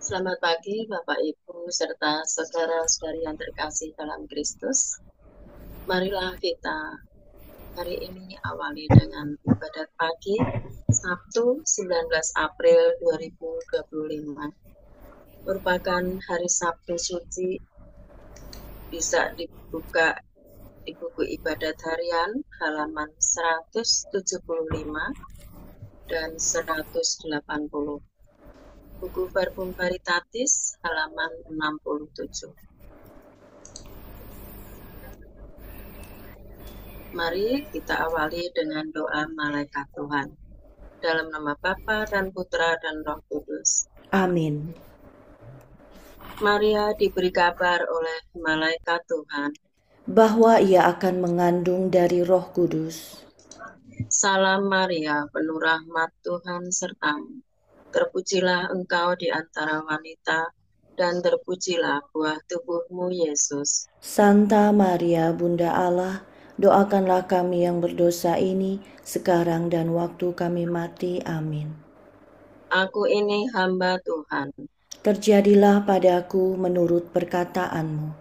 Selamat pagi Bapak Ibu serta saudara-saudari yang terkasih dalam Kristus. Marilah kita hari ini awali dengan ibadat pagi Sabtu 19 April 2025. Merupakan hari Sabtu suci, bisa dibuka di buku ibadat harian halaman 175 dan 180. Buku Verbum Veritatis halaman 67. Mari kita awali dengan doa malaikat Tuhan. Dalam nama Bapa dan Putra dan Roh Kudus. Amin. Maria diberi kabar oleh malaikat Tuhan. Bahwa ia akan mengandung dari Roh Kudus. Salam Maria, penuh rahmat Tuhan sertamu. Terpujilah engkau di antara wanita, dan terpujilah buah tubuhmu Yesus. Santa Maria, Bunda Allah, doakanlah kami yang berdosa ini, sekarang dan waktu kami mati. Amin. Aku ini hamba Tuhan. Terjadilah padaku menurut perkataanmu.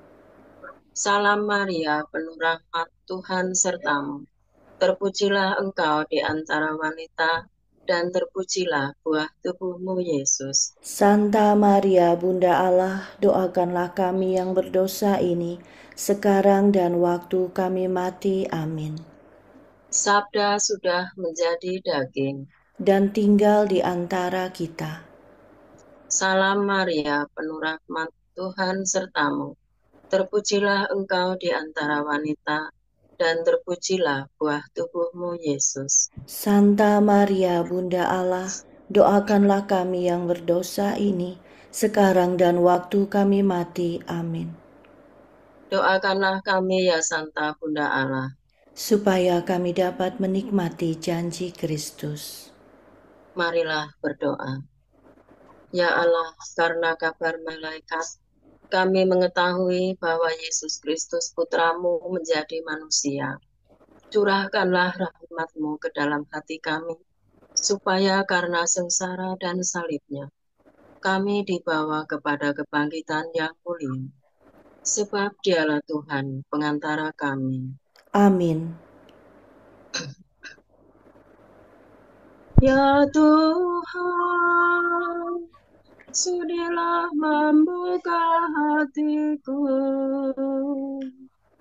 Salam Maria, penuh rahmat Tuhan sertamu. Terpujilah engkau di antara wanita, dan terpujilah buah tubuhmu Yesus. Santa Maria, Bunda Allah, doakanlah kami yang berdosa ini, sekarang dan waktu kami mati. Amin. Sabda sudah menjadi daging dan tinggal di antara kita. Salam Maria, penuh rahmat Tuhan sertamu. Terpujilah engkau di antara wanita, dan terpujilah buah tubuhmu Yesus. Santa Maria, Bunda Allah, doakanlah kami yang berdosa ini, sekarang dan waktu kami mati. Amin. Doakanlah kami ya Santa Bunda Allah, supaya kami dapat menikmati janji Kristus. Marilah berdoa. Ya Allah, karena kabar malaikat, kami mengetahui bahwa Yesus Kristus Putramu menjadi manusia. Curahkanlah rahmat-Mu ke dalam hati kami, supaya karena sengsara dan salibnya, kami dibawa kepada kebangkitan yang mulia. Sebab Dialah Tuhan, pengantara kami. Amin. Ya Tuhan, sudilah membuka hatiku,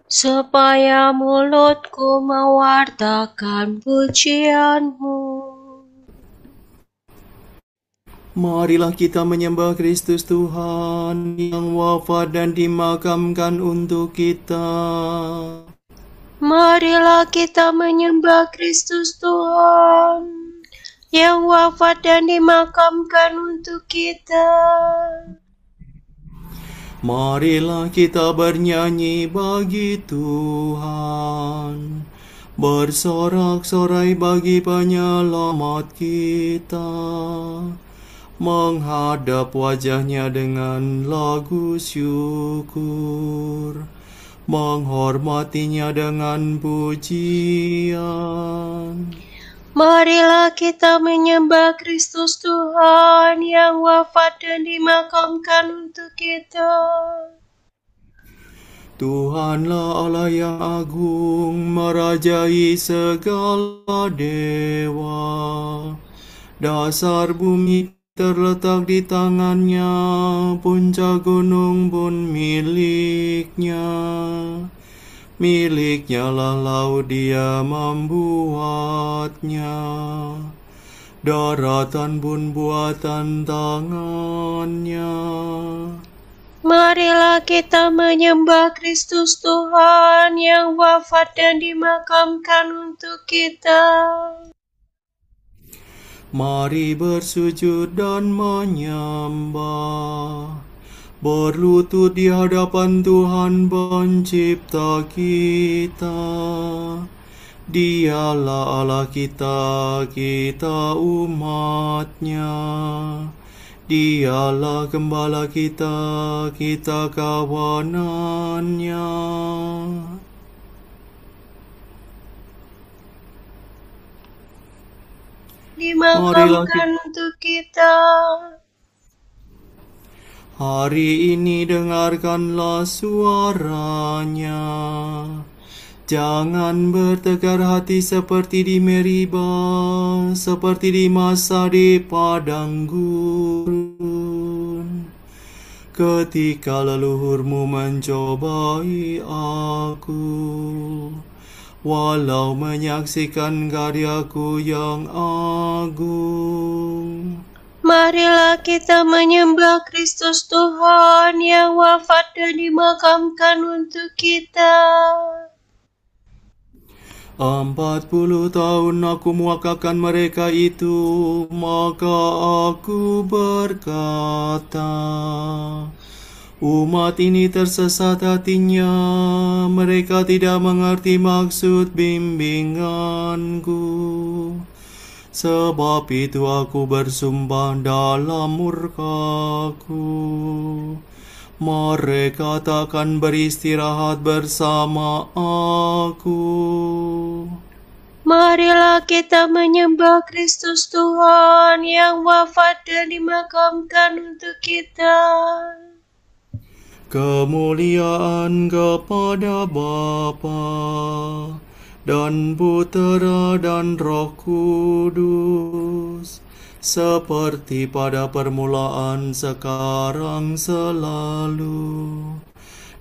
supaya mulutku mewartakan pujian-Mu. Marilah kita menyembah Kristus Tuhan yang wafat dan dimakamkan untuk kita. Marilah kita menyembah Kristus Tuhan yang wafat dan dimakamkan untuk kita. Marilah kita bernyanyi bagi Tuhan, bersorak-sorai bagi penyelamat kita, menghadap wajahnya dengan lagu syukur, menghormatinya dengan pujian. Marilah kita menyembah Kristus Tuhan yang wafat dan dimakamkan untuk kita. Tuhanlah Allah yang agung, merajai segala dewa. Dasar bumi terletak di tangannya, puncak gunung pun miliknya. Miliknya lah laut, Dia membuatnya. Daratan pun buatan tangannya. Marilah kita menyembah Kristus Tuhan yang wafat dan dimakamkan untuk kita. Mari bersujud dan menyembah, berlutut di hadapan Tuhan Pencipta kita. Dialah Allah kita, kita umat-Nya. Dialah Gembala kita, kita kawanan-Nya. Dimakamkan untuk kita. Hari ini dengarkanlah suaranya. Jangan bertegar hati seperti di Meribah, seperti di masa di padang gurun. Ketika leluhurmu mencobai aku, walau menyaksikan karyaku yang agung. Marilah kita menyembah Kristus Tuhan yang wafat dan dimakamkan untuk kita. 40 tahun aku muakakan mereka itu, maka aku berkata, umat ini tersesat hatinya, mereka tidak mengerti maksud bimbinganku. Sebab itu aku bersumpah dalam murkaku, mereka takkan beristirahat bersama aku. Marilah kita menyembah Kristus Tuhan yang wafat dan dimakamkan untuk kita. Kemuliaan kepada Bapa dan Putera dan Roh Kudus, seperti pada permulaan, sekarang, selalu,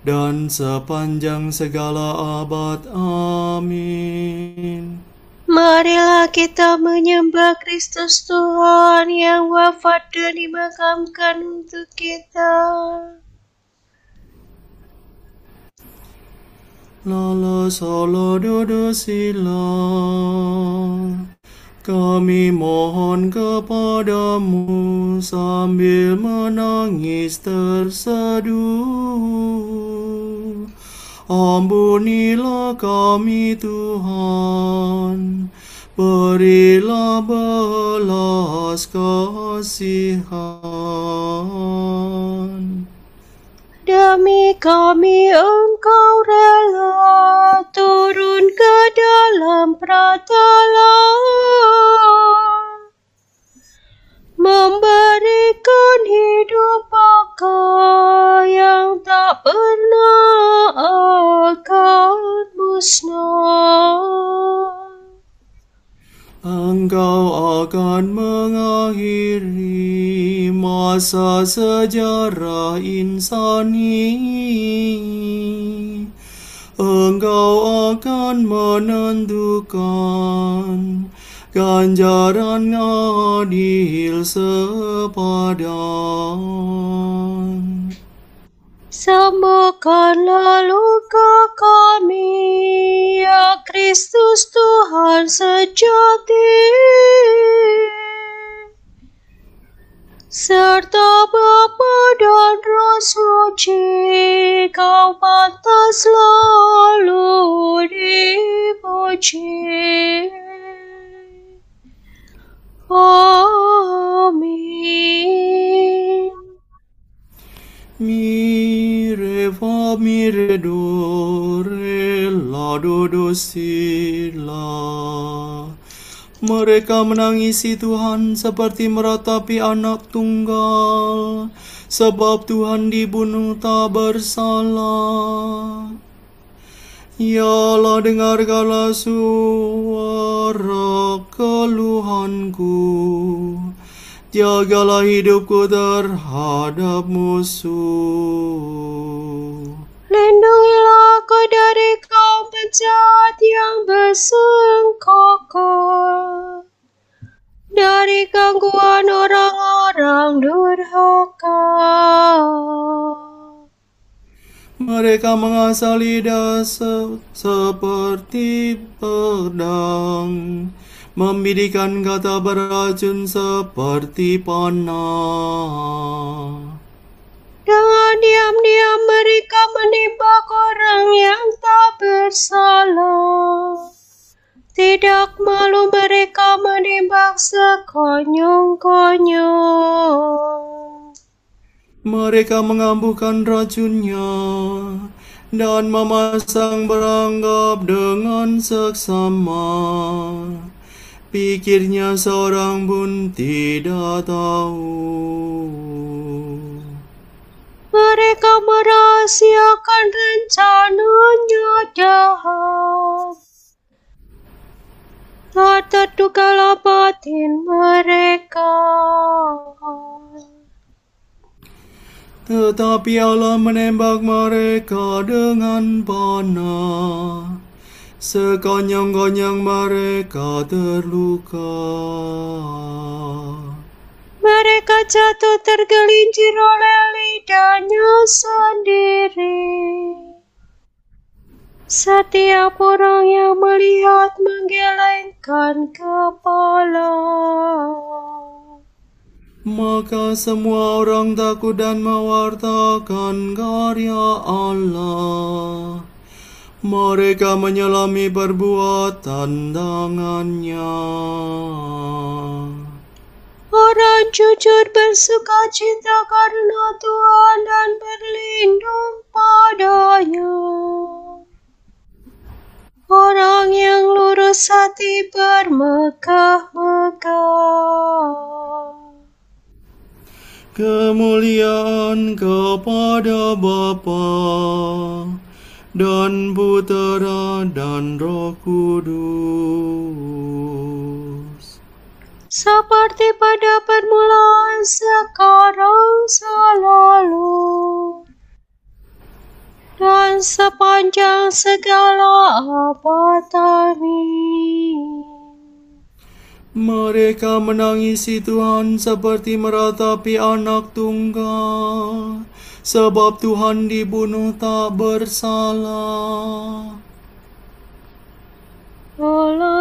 dan sepanjang segala abad. Amin. Marilah kita menyembah Kristus Tuhan yang wafat dan dimakamkan untuk kita. Lala sala dodo sila, kami mohon kepadamu sambil menangis terseduh. Ampunilah kami Tuhan, berilah belas kasihan. Demi kami Engkau rela turun ke dalam pratala, memberikan hidup baka yang tak pernah akan musnah. Engkau akan mengakhiri masa sejarah insani. Engkau akan menentukan ganjaran adil sepadan. Sembuhkanlah luka kami, ya Kristus Tuhan sejati, serta Bapa dan Roh Suci, Kau pantas selalu dipuji. Amin. Mire fa mire do re la do si la. Mereka menangisi Tuhan seperti meratapi anak tunggal, sebab Tuhan dibunuh tak bersalah. Yalah, dengarkanlah suara keluhanku, jagalah hidupku terhadap musuh. Lindungilah aku dari kaum penjahat yang bersengkaka, dari gangguan orang-orang durhaka. Mereka mengasah lidah seperti pedang, membidikan kata beracun seperti panah. Dengan diam-diam mereka menembak orang yang tak bersalah. Tidak malu mereka menembak sekonyong-konyong. Mereka mengambuhkan racunnya dan memasang perangkap dengan seksama. Pikirnya seorang pun tidak tahu. Mereka merahasiakan rencananya jahat. Tak terdugalah batin mereka. Tetapi Allah menembak mereka dengan panah. Sekonyong-konyong mereka terluka. Mereka jatuh tergelincir oleh lidahnya sendiri. Setiap orang yang melihat menggelengkan kepala. Maka semua orang takut dan mewartakan karya Allah. Mereka menyelami perbuatan tangannya. Orang jujur bersuka cita karena Tuhan dan berlindung padanya. Orang yang lurus hati bermegah-megah. Kemuliaan kepada Bapa dan Putera dan Roh Kudus. Seperti pada permulaan, sekarang, selalu, dan sepanjang segala abad. Amin. Mereka menangisi Tuhan seperti meratapi anak tunggal, sebab Tuhan dibunuh tak bersalah. Allah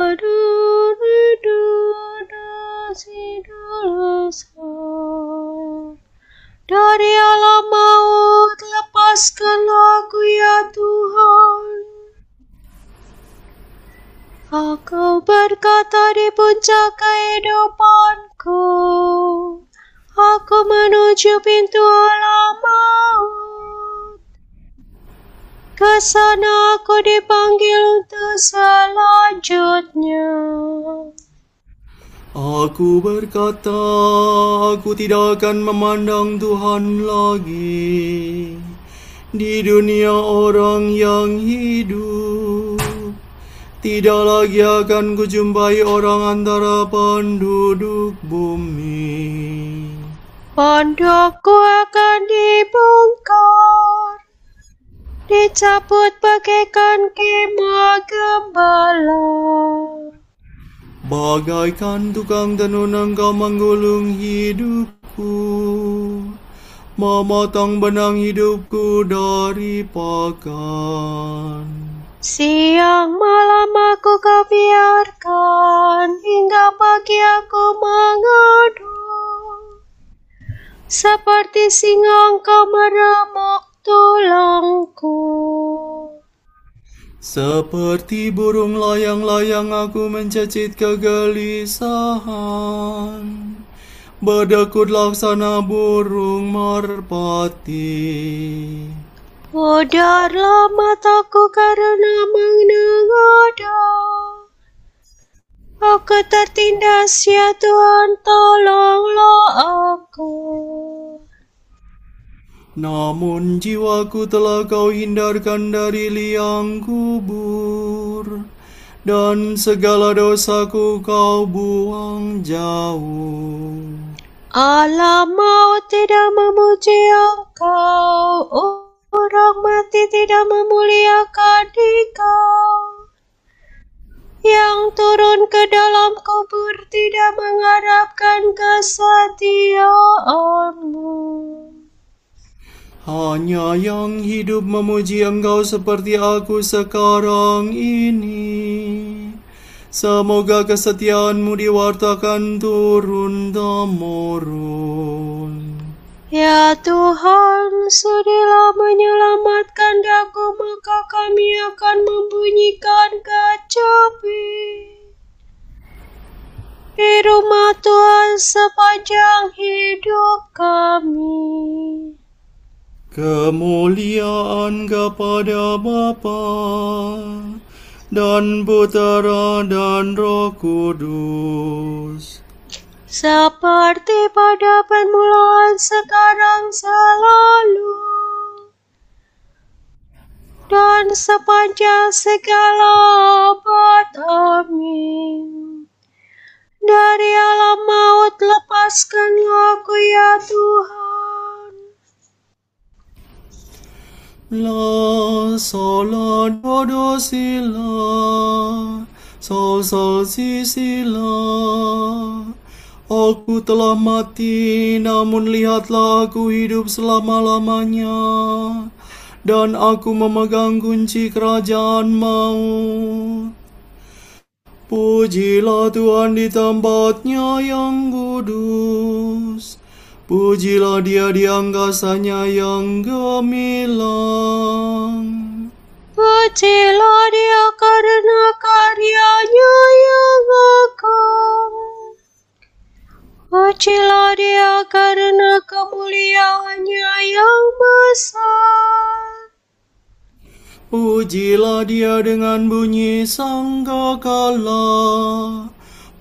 dari alam maut, lepaskanlah aku ya Tuhan. Aku berkata di puncak kehidupanku, aku menuju pintu alam maut. Ke sana aku dipanggil untuk selanjutnya. Aku berkata, aku tidak akan memandang Tuhan lagi di dunia orang yang hidup. Tidak lagi akan kujumpai orang antara penduduk bumi. Pondokku akan dibongkar, dicabut bagaikan kemah gembala. Bagaikan tukang tenun engkau menggulung hidupku, memotong benang hidupku dari pakan. Siang malam aku kau biarkan, hingga pagi aku mengadu. Seperti singa engkau meremuk tulangku. Seperti burung layang-layang aku mencecit kegelisahan, berdekut laksana burung merpati. Pudarlah mataku karena menengadah. Aku tertindas, ya Tuhan, tolonglah aku. Namun jiwaku telah kau hindarkan dari liang kubur, dan segala dosaku kau buang jauh. Alam maut tidak memuji engkau, orang mati tidak memuliakan Dikau. Yang turun ke dalam kubur tidak mengharapkan kesetiaanmu. Hanya yang hidup memuji engkau seperti aku sekarang ini. Semoga kesetiaanmu diwartakan turun-temurun. Ya Tuhan, sudilah menyelamatkan daku, maka kami akan membunyikan kecapi. Di rumah Tuhan sepanjang hidup kami. Kemuliaan kepada Bapa dan Putera dan Roh Kudus. seperti pada permulaan, sekarang, selalu, dan sepanjang segala abad. Amin. Dari alam maut lepaskanlah aku, ya Tuhan. La sol la do si la, sol si la. Aku telah mati, namun lihatlah aku hidup selama-lamanya, dan aku memegang kunci kerajaan maut. Pujilah Tuhan di tempatnya yang kudus. Pujilah Dia di angkasanya yang gemilang. Pujilah Dia karena karyanya yang agung. Pujilah Dia karena kemuliaannya yang besar. Pujilah Dia dengan bunyi sangkakala.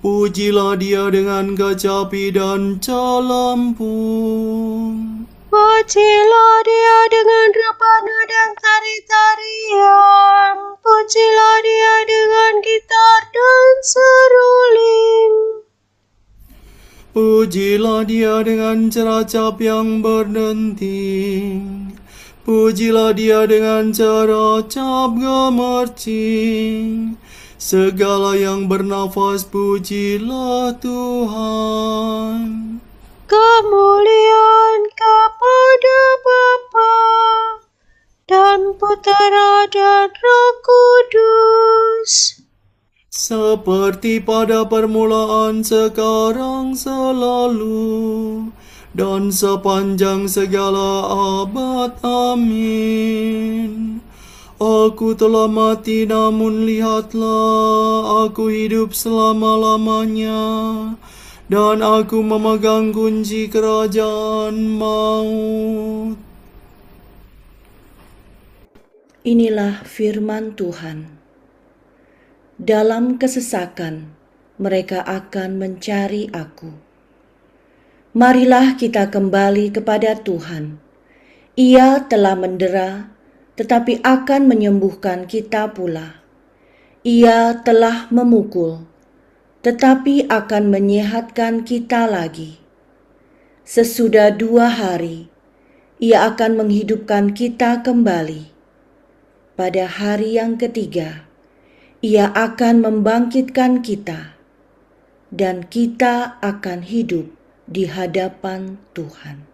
Pujilah Dia dengan kecapi dan calampung. Pujilah Dia dengan rebana dan tari-tarian. Pujilah Dia dengan gitar dan seruling. Pujilah Dia dengan ceracap yang berdenting. Pujilah Dia dengan ceracap gemercing. Segala yang bernafas, pujilah Tuhan. Kemuliaan kepada Bapa dan Putera dan Roh Kudus, Seperti pada permulaan, sekarang, selalu, dan sepanjang segala abad. Amin. Aku telah mati, namun lihatlah aku hidup selama-lamanya, dan aku memegang kunci kerajaan maut. Inilah firman Tuhan. Dalam kesesakan, mereka akan mencari aku. Marilah kita kembali kepada Tuhan. Ia telah mendera, tetapi akan menyembuhkan kita pula. Ia telah memukul, tetapi akan menyehatkan kita lagi. Sesudah 2 hari, Ia akan menghidupkan kita kembali. Pada hari yang ketiga, Ia akan membangkitkan kita, dan kita akan hidup di hadapan Tuhan.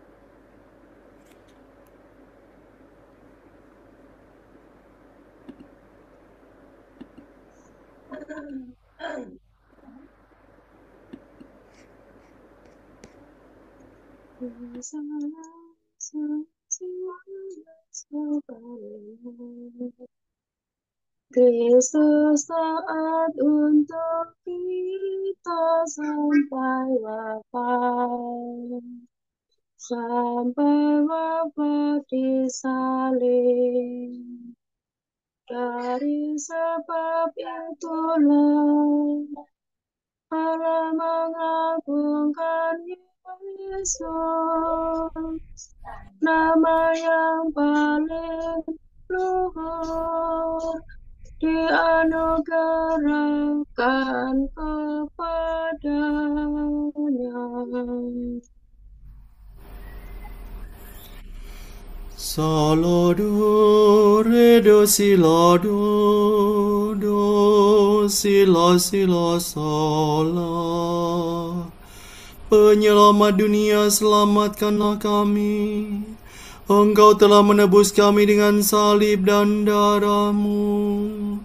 Kristus taat untuk kita sampai wafat. Sampai wafat disalib. Dari sebab itulah Allah mengagungkan Yesus, nama yang paling luhur dianugerahkan kepadanya. Salado, re, do, si, la, do, si, la, sol, la. Penyelamat dunia, selamatkanlah kami. Engkau telah menebus kami dengan salib dan darah-Mu.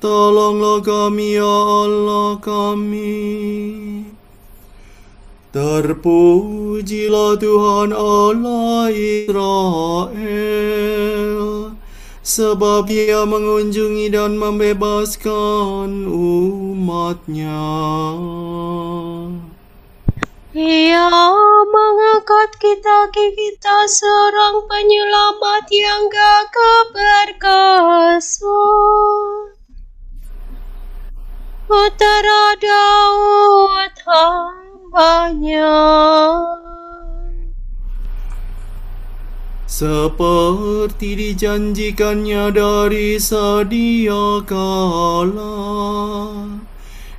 Tolonglah kami, ya Allah kami. Terpujilah Tuhan Allah Israel, sebab Ia mengunjungi dan membebaskan umat-Nya. Ia mengangkat kita seorang penyelamat yang gagah perkasa. Putera Daud hamba Seperti dijanjikannya dari sedia kala,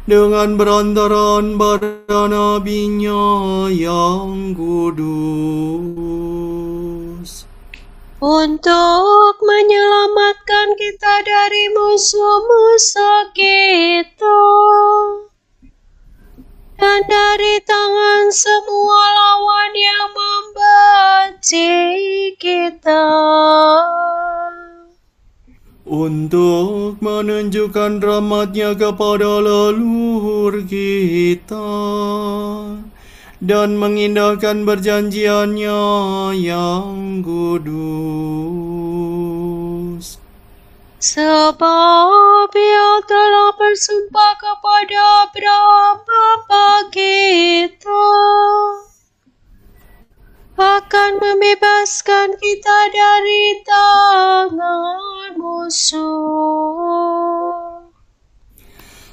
dengan berantaran para nabinya yang kudus. Untuk menyelamatkan kita dari musuh-musuh kita dan dari tangan semua lawan yang membenci kita, untuk menunjukkan rahmat-Nya kepada leluhur kita dan mengindahkan perjanjian-Nya yang kudus. sebab Ia telah bersumpah kepada Abraham bapa kita akan membebaskan kita dari tangan musuh,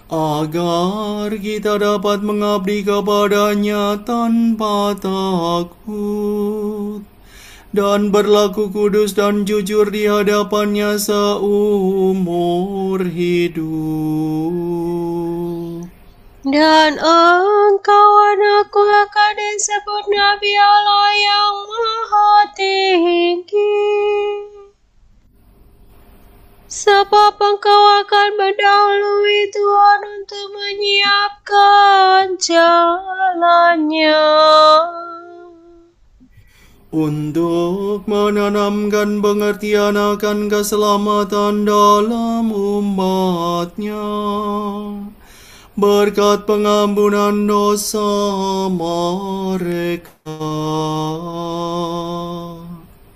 agar kita dapat mengabdi kepada-Nya tanpa takut dan berlaku kudus dan jujur di hadapan-Nya seumur hidup. dan engkau anakku akan disebut Nabi Allah yang Maha Tinggi, sebab engkau akan mendahului Tuhan untuk menyiapkan jalannya, untuk menanamkan pengertian akan keselamatan dalam umat-Nya, berkat pengampunan dosa mereka.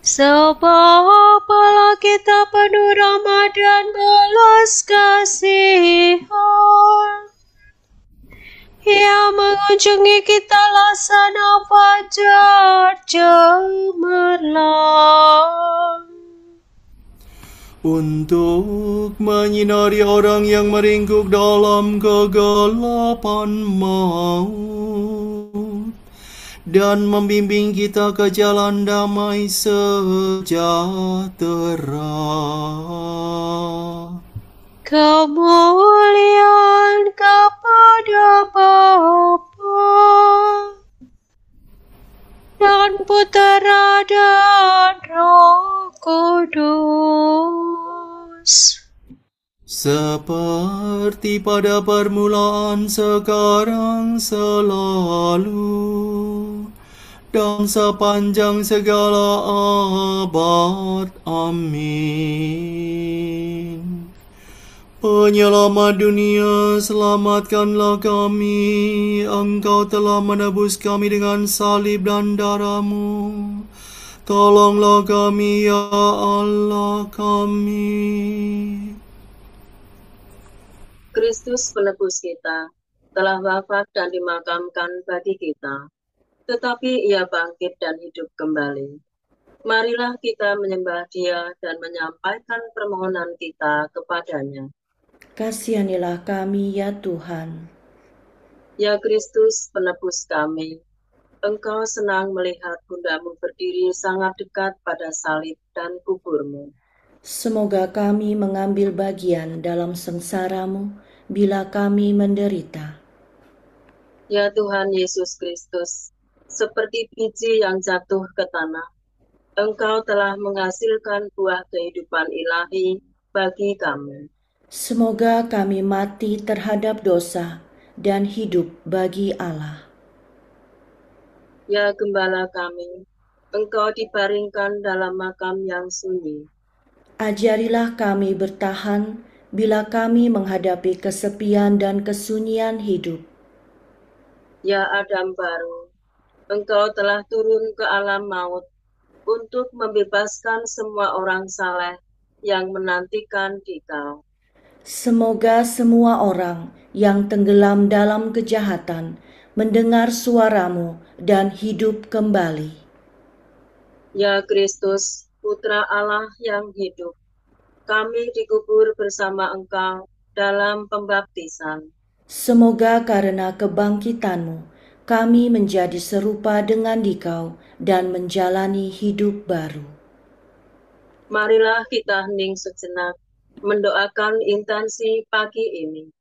sebab Allah kita penuh rahmat dan belas kasihan. Ia mengunjungi kita laksana fajar cemerlang, untuk menyinari orang yang meringkuk dalam kegelapan maut dan membimbing kita ke jalan damai sejahtera. kemuliaan kepada Bapa dan Putera dan Roh Kudus, Seperti pada permulaan, sekarang, selalu, dan sepanjang segala abad. Amin. Penyelamat dunia, selamatkanlah kami. Engkau telah menebus kami dengan salib dan darah-Mu. Tolonglah kami, ya Allah kami. Kristus penebus kita telah wafat dan dimakamkan bagi kita, tetapi Ia bangkit dan hidup kembali. Marilah kita menyembah Dia dan menyampaikan permohonan kita kepada-Nya. Kasihanilah kami ya Tuhan. Ya Kristus penebus kami, Engkau senang melihat Bunda-Mu berdiri sangat dekat pada salib dan kubur-Mu. Semoga kami mengambil bagian dalam sengsara-Mu bila kami menderita. Ya Tuhan Yesus Kristus, seperti biji yang jatuh ke tanah, Engkau telah menghasilkan buah kehidupan ilahi bagi kami. Semoga kami mati terhadap dosa dan hidup bagi Allah. Ya Gembala kami, Engkau dibaringkan dalam makam yang sunyi. Ajarilah kami bertahan bila kami menghadapi kesepian dan kesunyian hidup. Ya Adam baru, Engkau telah turun ke alam maut untuk membebaskan semua orang saleh yang menantikan Dikau. Semoga semua orang yang tenggelam dalam kejahatan mendengar suara-Mu dan hidup kembali. Ya Kristus, Putra Allah yang hidup, kami dikubur bersama Engkau dalam pembaptisan. Semoga karena kebangkitan-Mu, kami menjadi serupa dengan Dikau dan menjalani hidup baru. Marilah kita hening sejenak mendoakan intensi pagi ini.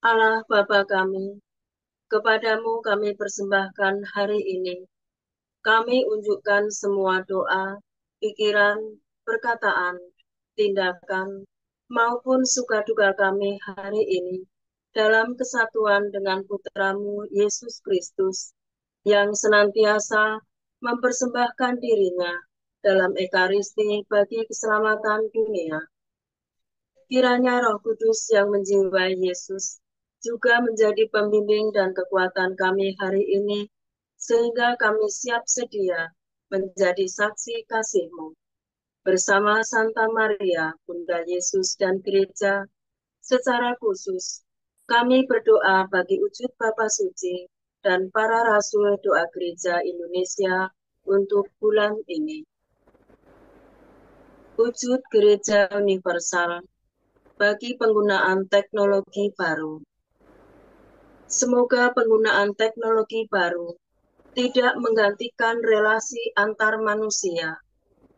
Allah Bapa kami, kepadamu kami persembahkan hari ini. Kami unjukkan semua doa, pikiran, perkataan, tindakan, maupun suka duka kami hari ini dalam kesatuan dengan Putramu Yesus Kristus yang senantiasa mempersembahkan dirinya dalam Ekaristi bagi keselamatan dunia. Kiranya Roh Kudus yang menjiwai Yesus juga menjadi pembimbing dan kekuatan kami hari ini, sehingga kami siap sedia menjadi saksi kasih-Mu. Bersama Santa Maria, Bunda Yesus dan Gereja, secara khusus, kami berdoa bagi wujud Bapa Suci dan para Rasul Doa Gereja Indonesia untuk bulan ini. Wujud Gereja Universal bagi penggunaan teknologi baru. Semoga penggunaan teknologi baru tidak menggantikan relasi antar manusia,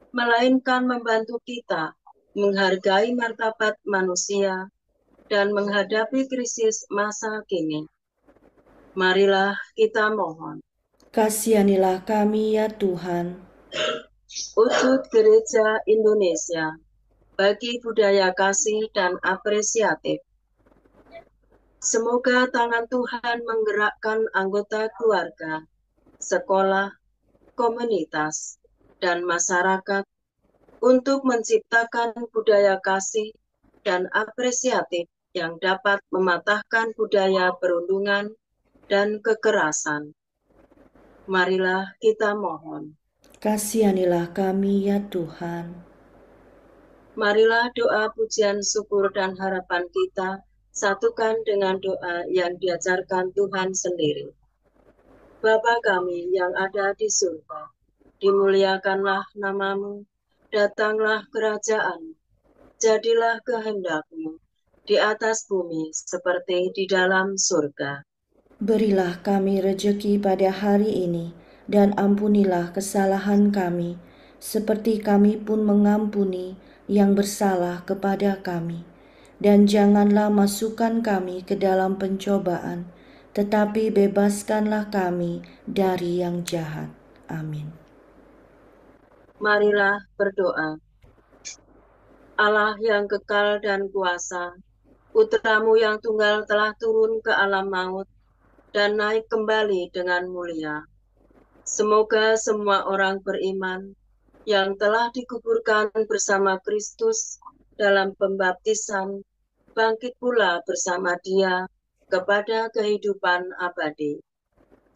melainkan membantu kita menghargai martabat manusia dan menghadapi krisis masa kini. Marilah kita mohon. Kasihanilah kami ya Tuhan. Wujud Gereja Indonesia bagi budaya kasih dan apresiatif. Semoga tangan Tuhan menggerakkan anggota keluarga, sekolah, komunitas, dan masyarakat untuk menciptakan budaya kasih dan apresiatif yang dapat mematahkan budaya perundungan dan kekerasan. Marilah kita mohon. Kasihanilah kami ya Tuhan. Marilah doa pujian syukur dan harapan kita satukan dengan doa yang diajarkan Tuhan sendiri. Bapa kami yang ada di surga, dimuliakanlah nama-Mu, datanglah kerajaan-Mu, jadilah kehendak-Mu di atas bumi seperti di dalam surga. Berilah kami rejeki pada hari ini, dan ampunilah kesalahan kami, seperti kami pun mengampuni yang bersalah kepada kami. Dan janganlah masukkan kami ke dalam pencobaan, tetapi bebaskanlah kami dari yang jahat. Amin. Marilah berdoa. Allah yang kekal dan kuasa, Putramu yang tunggal telah turun ke alam maut dan naik kembali dengan mulia. Semoga semua orang beriman yang telah dikuburkan bersama Kristus dalam pembaptisan bangkit pula bersama Dia kepada kehidupan abadi.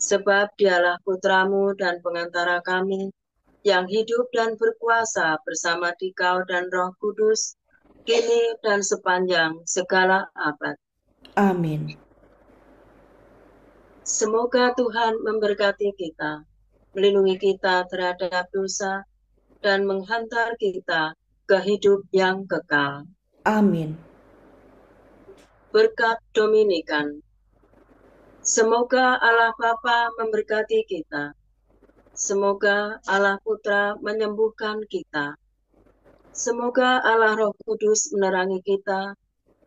Sebab Dialah Putramu dan pengantara kami, yang hidup dan berkuasa bersama Dikau dan Roh Kudus, kini dan sepanjang segala abad. Amin. Semoga Tuhan memberkati kita, melindungi kita terhadap dosa, dan menghantar kita ke hidup yang kekal. Amin. Berkat Dominikan. Semoga Allah Bapa memberkati kita. Semoga Allah Putra menyembuhkan kita. Semoga Allah Roh Kudus menerangi kita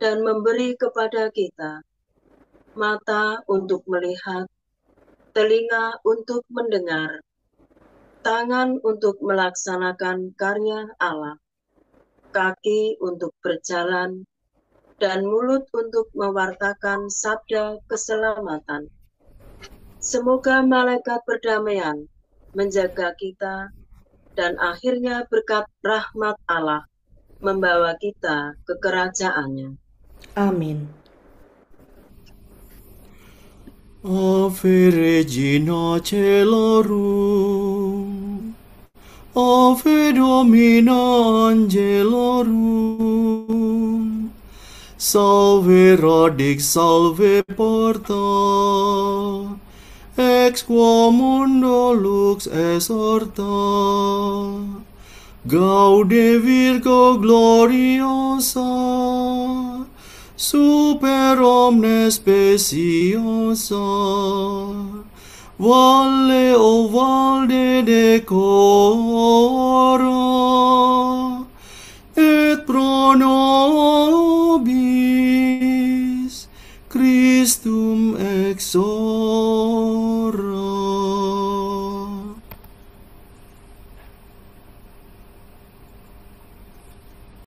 dan memberi kepada kita mata untuk melihat, telinga untuk mendengar, tangan untuk melaksanakan karya Allah, kaki untuk berjalan, dan mulut untuk mewartakan sabda keselamatan. Semoga malaikat perdamaian menjaga kita, dan akhirnya berkat rahmat Allah membawa kita ke kerajaannya. Amin. Ave Regina Celorum, Ave Domina Angelorum, Salve Radix, Salve Porta, ex quo mundo lux exorta, Gaude Virgo gloriosa, super omnes speciosa, valle o valde decora, et pro nobis Christum exora.